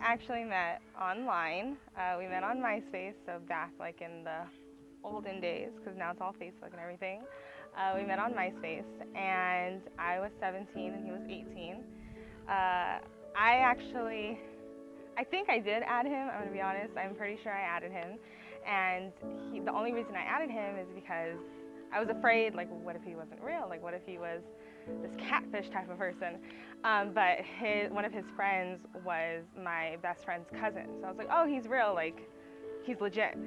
actually met online. We met on MySpace, so back like in the olden days, because now it's all Facebook and everything. We met on MySpace, and I was 17 and he was 18. I actually, I think I did add him. I'm gonna be honest. I'm pretty sure I added him, and the only reason I added him is because I was afraid, like, what if he wasn't real? Like, what if he was this catfish type of person? But one of his friends was my best friend's cousin, so I was like, oh, he's real, like, he's legit.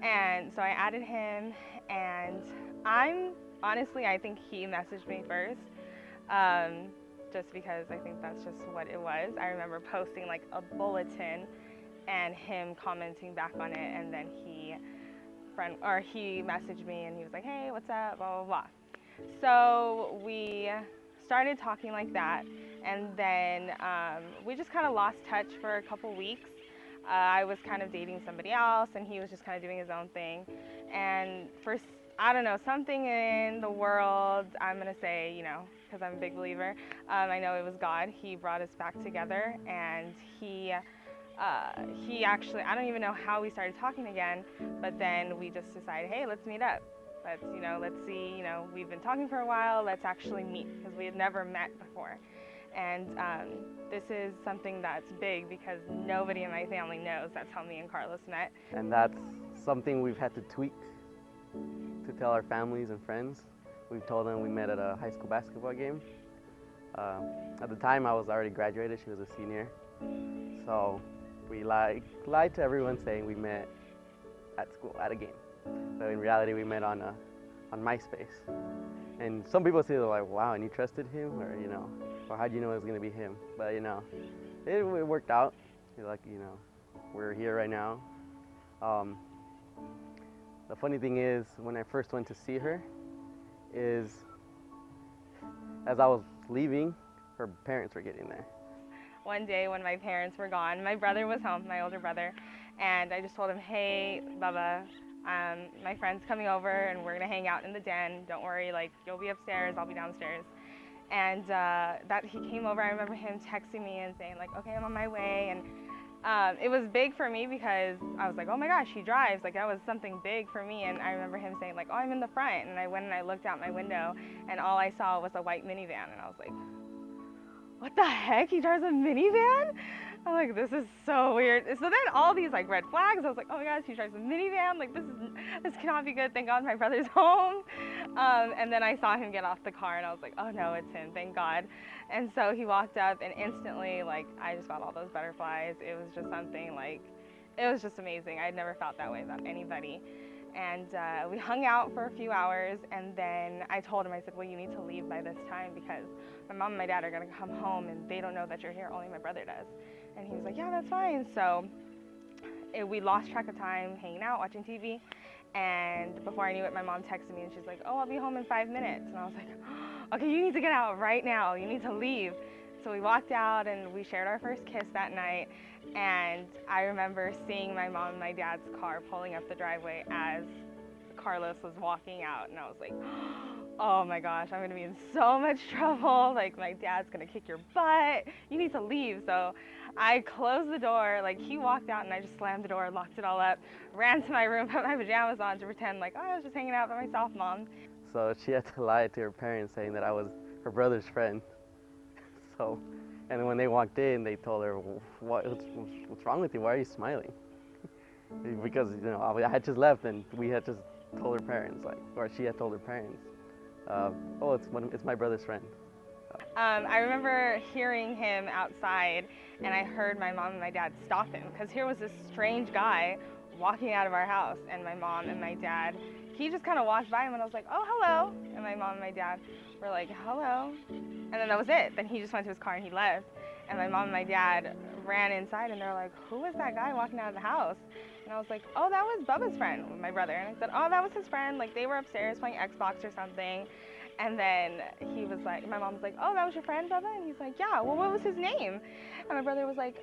And so I added him, and I'm honestly, I think he messaged me first. Um, just because I think that's just what it was. I remember posting like a bulletin and him commenting back on it, and then he messaged me and he was like, hey, what's up, blah blah blah. So we started talking like that, and then we just kind of lost touch for a couple weeks. I was kind of dating somebody else, and he was just kind of doing his own thing. And I don't know, something in the world, I'm gonna say, because I'm a big believer, I know it was God. He brought us back together, and he actually, I don't even know how we started talking again, but then we just decided, hey, let's meet up. Let's see, we've been talking for a while, let's actually meet, because we had never met before. And this is something that's big because nobody in my family knows that's how me and Carlos met. And that's something we've had to tweak to tell our families and friends. We've told them we met at a high school basketball game. At the time I was already graduated, she was a senior. So we lied to everyone saying we met at school, at a game. But in reality we met on MySpace. And some people say, they're like, wow, and you trusted him? Or how'd you know it was gonna be him? But it worked out. Like, we're here right now. The funny thing is, when I first went to see her, is as I was leaving, her parents were getting there. One day when my parents were gone, my brother was home, my older brother, and I just told him, hey, Bubba, my friend's coming over and we're gonna hang out in the den. Don't worry, like, you'll be upstairs, I'll be downstairs. And that he came over, I remember him texting me and saying like, okay, I'm on my way. And it was big for me because I was like, oh my gosh, he drives. Like, that was something big for me. And I remember him saying like, oh, I'm in the front. And I went and I looked out my window, and all I saw was a white minivan. And I was like, what the heck? He drives a minivan? I'm like, this is so weird. So then all these like red flags, I was like, oh my gosh, he drives a minivan. Like, this cannot be good. Thank God my brother's home. And then I saw him get off the car, and I was like, oh no, it's him, thank God. And so he walked up, and instantly, like, I just got all those butterflies. It was just something like, it was just amazing. I'd never felt that way about anybody. And we hung out for a few hours, and then I told him, I said, well, you need to leave by this time because my mom and my dad are gonna come home and they don't know that you're here, only my brother does. And he was like, yeah, that's fine. So we lost track of time hanging out, watching TV. And before I knew it, my mom texted me and she's like, oh, I'll be home in 5 minutes. And I was like, okay, you need to get out right now. You need to leave. So we walked out and we shared our first kiss that night. And I remember seeing my mom and my dad's car pulling up the driveway as Carlos was walking out. And I was like, oh my gosh, I'm gonna be in so much trouble. Like, my dad's gonna kick your butt. You need to leave. So I closed the door, like, he walked out and I just slammed the door, locked it all up, ran to my room, put my pajamas on to pretend like, oh, I was just hanging out by myself, Mom. So she had to lie to her parents saying that I was her brother's friend. So, and when they walked in, they told her, what's wrong with you? Why are you smiling? Because, I had just left and we had just told her parents, or she had told her parents, oh, it's my brother's friend. I remember hearing him outside, and I heard my mom and my dad stop him because here was this strange guy walking out of our house, and my mom and my dad, he just kind of walked by him, and I was like, oh, hello. And my mom and my dad were like, hello. And then that was it. Then he just went to his car and he left. And my mom and my dad ran inside, and they're like, who was that guy walking out of the house? And I was like, oh, that was Bubba's friend, my brother. And I said, oh, that was his friend. Like, they were upstairs playing Xbox or something. And then he was like, my mom was like, oh, that was your friend, Bubba? And he's like, yeah, well, what was his name? And my brother was like,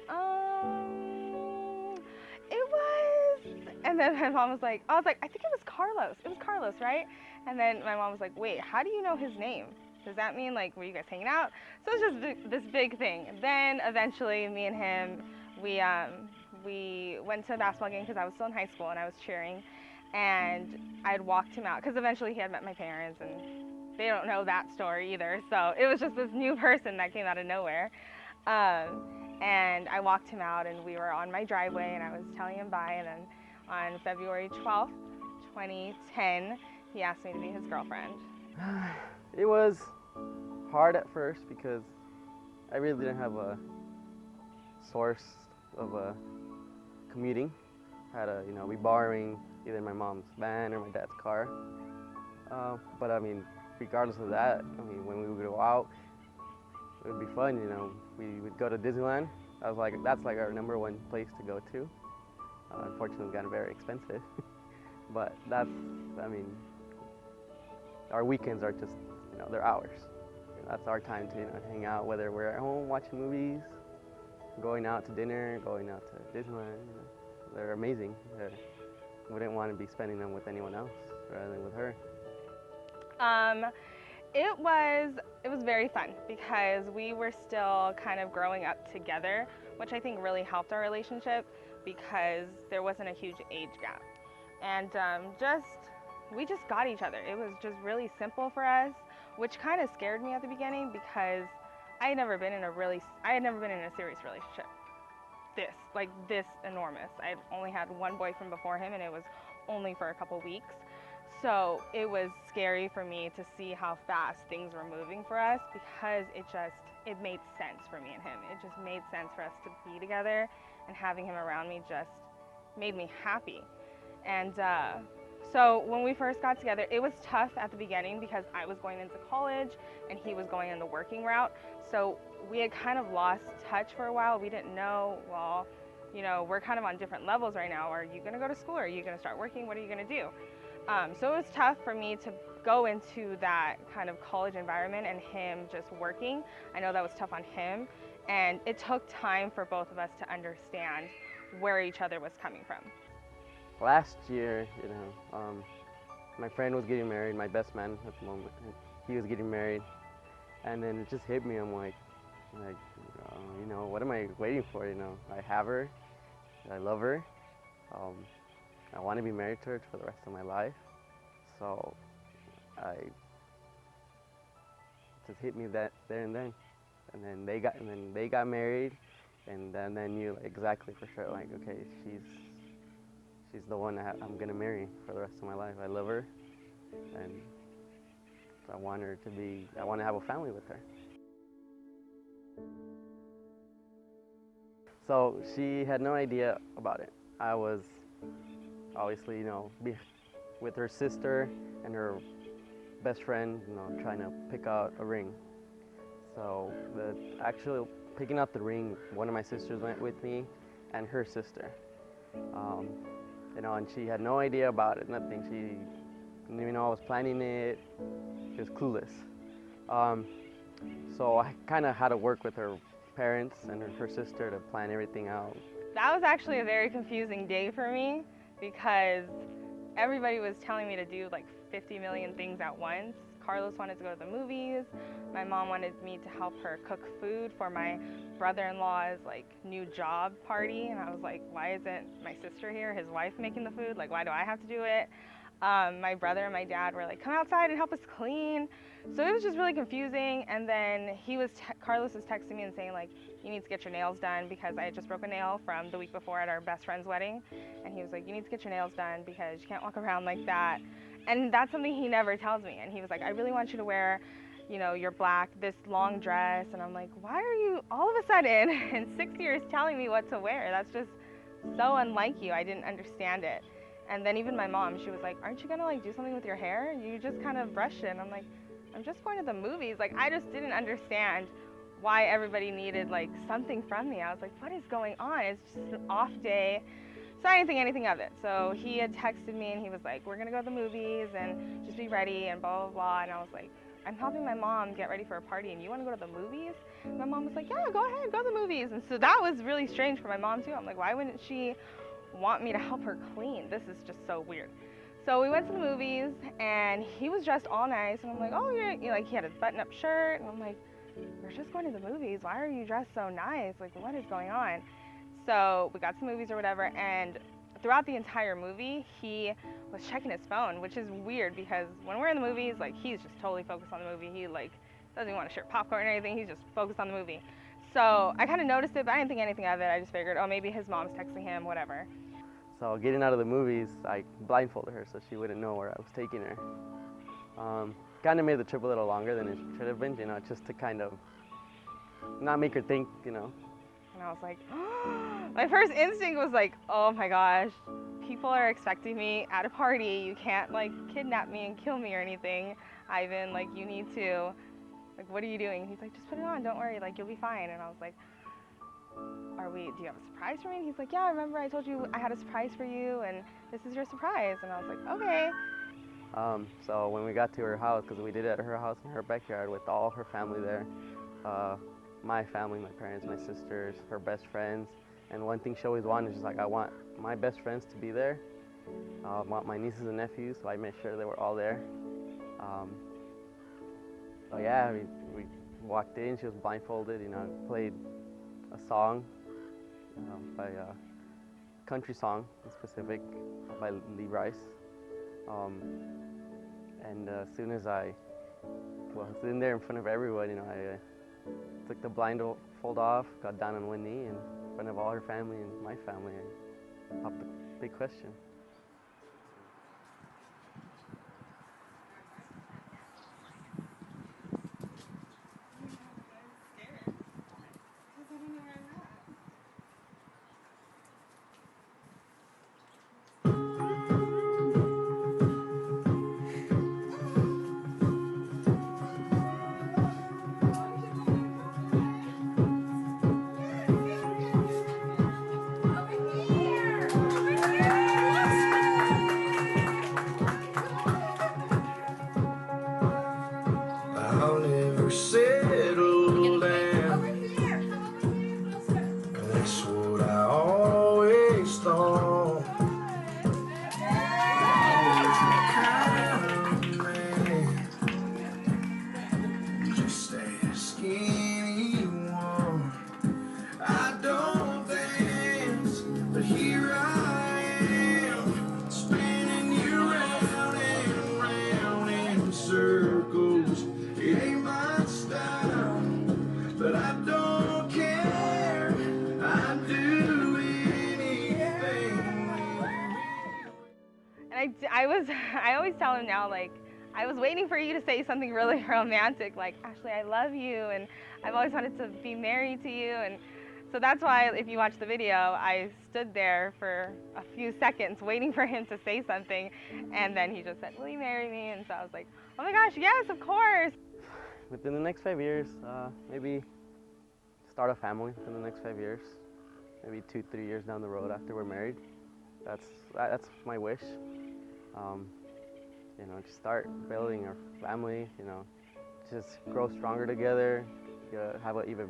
it was. And then my mom was like, I was like, I think it was Carlos. It was Carlos, right? And then my mom was like, wait, how do you know his name? Does that mean, like, were you guys hanging out? So it was just this big thing. Then eventually me and him We we went to a basketball game because I was still in high school and I was cheering, and I'd walked him out because eventually he had met my parents and they don't know that story either. So it was just this new person that came out of nowhere. And I walked him out and we were on my driveway and I was telling him bye. And then on February 12th, 2010, he asked me to be his girlfriend. It was hard at first because I really didn't have a source of commuting. I had to, be borrowing either my mom's van or my dad's car. But I mean, regardless of that, when we would go out, it would be fun. We would go to Disneyland. That's like our number one place to go to. Unfortunately, it got very expensive. But our weekends are just, they're ours. That's our time to, hang out, whether we're at home watching movies, going out to dinner, going out to Disneyland. They're amazing. Wouldn't want to be spending them with anyone else rather than with her. It was very fun because we were still kind of growing up together, which I think really helped our relationship because there wasn't a huge age gap. And we just got each other. It was just really simple for us, which kind of scared me at the beginning because I had never been in a serious relationship. This enormous. I only had one boyfriend before him and it was only for a couple weeks. So it was scary for me to see how fast things were moving for us because it made sense for me and him. It just made sense for us to be together, and having him around me just made me happy. And so when we first got together, it was tough at the beginning because I was going into college and he was going in the working route. So we had kind of lost touch for a while. We didn't know, well, we're kind of on different levels right now. Are you going to go to school? Are you going to start working? What are you going to do? So it was tough for me to go into that kind of college environment and him just working. I know that was tough on him, and it took time for both of us to understand where each other was coming from. Last year, my friend was getting married, my best man at the moment. He was getting married, and then it just hit me. I'm like, what am I waiting for? I have her, I love her. I want to be married to her for the rest of my life. So it just hit me there and then. And then they got married, and then you exactly for sure okay, she's the one that I'm gonna marry for the rest of my life. I love her, and I want to have a family with her. So she had no idea about it. I was obviously, with her sister and her best friend, trying to pick out a ring. So the actual picking out the ring, one of my sisters went with me, and her sister. And she had no idea about it, nothing. She didn't even know I was planning it. She was clueless. So I kind of had to work with her parents and her sister to plan everything out. That was actually a very confusing day for me because everybody was telling me to do like 50 million things at once. Carlos wanted to go to the movies. My mom wanted me to help her cook food for my brother-in-law's new job party, and I was like, why isn't my sister here, his wife, making the food? Why do I have to do it? My brother and my dad were like, come outside and help us clean. So it was just really confusing. And then Carlos was texting me and saying you need to get your nails done because I had just broke a nail from the week before at our best friend's wedding. And he was like, you need to get your nails done because you can't walk around like that. And that's something he never tells me. And he was like, I really want you to wear, your this long dress. And I'm like, why are you all of a sudden in 6 years telling me what to wear? That's just so unlike you. I didn't understand it. And then even my mom, she was like, aren't you gonna do something with your hair? You just kind of brush it. And I'm like, I'm just going to the movies. I just didn't understand why everybody needed something from me. I was like, what is going on? It's just an off day. So I didn't think anything of it. So he had texted me and he was like, we're gonna go to the movies and just be ready and blah, blah, blah. And I was like, I'm helping my mom get ready for a party and you wanna go to the movies? And my mom was like, yeah, go ahead, go to the movies. And so that was really strange for my mom too. I'm like, why wouldn't she want me to help her clean? This is just so weird. So we went to the movies and he was dressed all nice and I'm like, oh, you're he had a button-up shirt and I'm like, we're just going to the movies. Why are you dressed so nice? What is going on? So we got some movies or whatever, and throughout the entire movie, he was checking his phone, which is weird because when we're in the movies, like, he's just totally focused on the movie. He, like, doesn't even want to share popcorn or anything. He's just focused on the movie. So I kind of noticed it, but I didn't think anything of it. I just figured, oh, maybe his mom's texting him, whatever. So getting out of the movies, I blindfolded her so she wouldn't know where I was taking her. Kind of made the trip a little longer than it should have been, just to kind of not make her think. And I was like, my first instinct was like, oh my gosh, people are expecting me at a party. You can't, like, kidnap me and kill me or anything. Ivan, like, you need to, like, what are you doing? He's like, just put it on, don't worry, like, you'll be fine. And I was like, do you have a surprise for me? And he's like, yeah, remember I told you I had a surprise for you, and this is your surprise. And I was like, okay. So when we got to her house, because we did it at her house in her backyard with all her family there, my family, my parents, my sisters, her best friends, and one thing she always wanted is just like, I want my best friends to be there. I want my nieces and nephews, so I made sure they were all there. So yeah, we walked in, she was blindfolded, played a song by a country song in specific by Lee Rice. And as soon as I was in there in front of everyone, I took the blindfold off, got down on one knee in front of all her family and my family, and popped the big question. I'll never settle down. That's what I always thought. I was the kind of man, just ask anyone. I don't dance, but here I am, spinning you round and round in circles. It ain't my style, but I don't care. I'd do anything. And I always tell him now, like, I was waiting for you to say something really romantic, like, Ashley, I love you, and I've always wanted to be married to you. And so that's why, if you watch the video, I stood there for a few seconds waiting for him to say something, and then he just said, will you marry me? And so I was like, oh my gosh, yes, of course. Within the next 5 years, maybe start a family in the next 5 years, maybe 2-3 years down the road after we're married. That's my wish. Just start building our family. Just grow stronger together. Have an even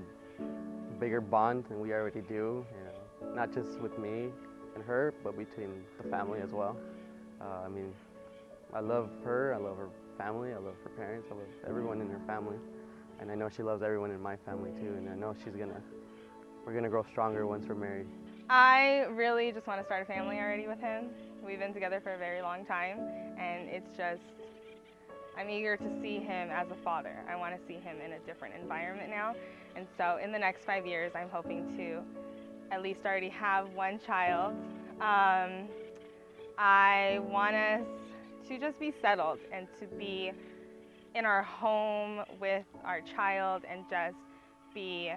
bigger bond than we already do. Not just with me and her, but between the family as well. I love her. I love her family. I love her parents. I love everyone in her family, and I know she loves everyone in my family too. And I know we're gonna grow stronger once we're married. I really just want to start a family already with him. We've been together for a very long time, and it's just, I'm eager to see him as a father. I want to see him in a different environment now. And so in the next 5 years, I'm hoping to at least already have one child. I want us to just be settled and to be in our home with our child and just be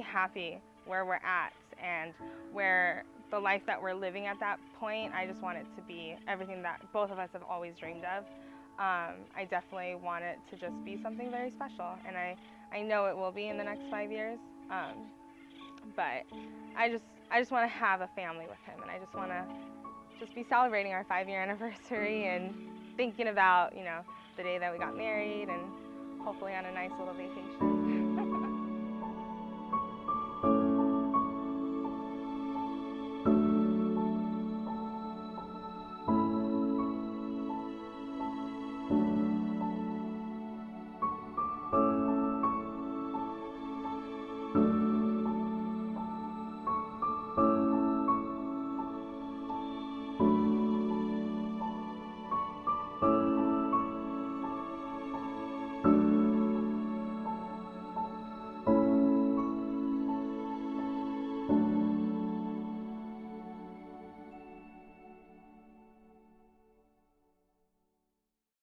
happy where we're at and where the life that we're living at that point. I just want it to be everything that both of us have always dreamed of. I definitely want it to just be something very special, and I know it will be in the next 5 years. But I just want to have a family with him, and I just want to just be celebrating our 5-year anniversary and thinking about, the day that we got married, and hopefully on a nice little vacation.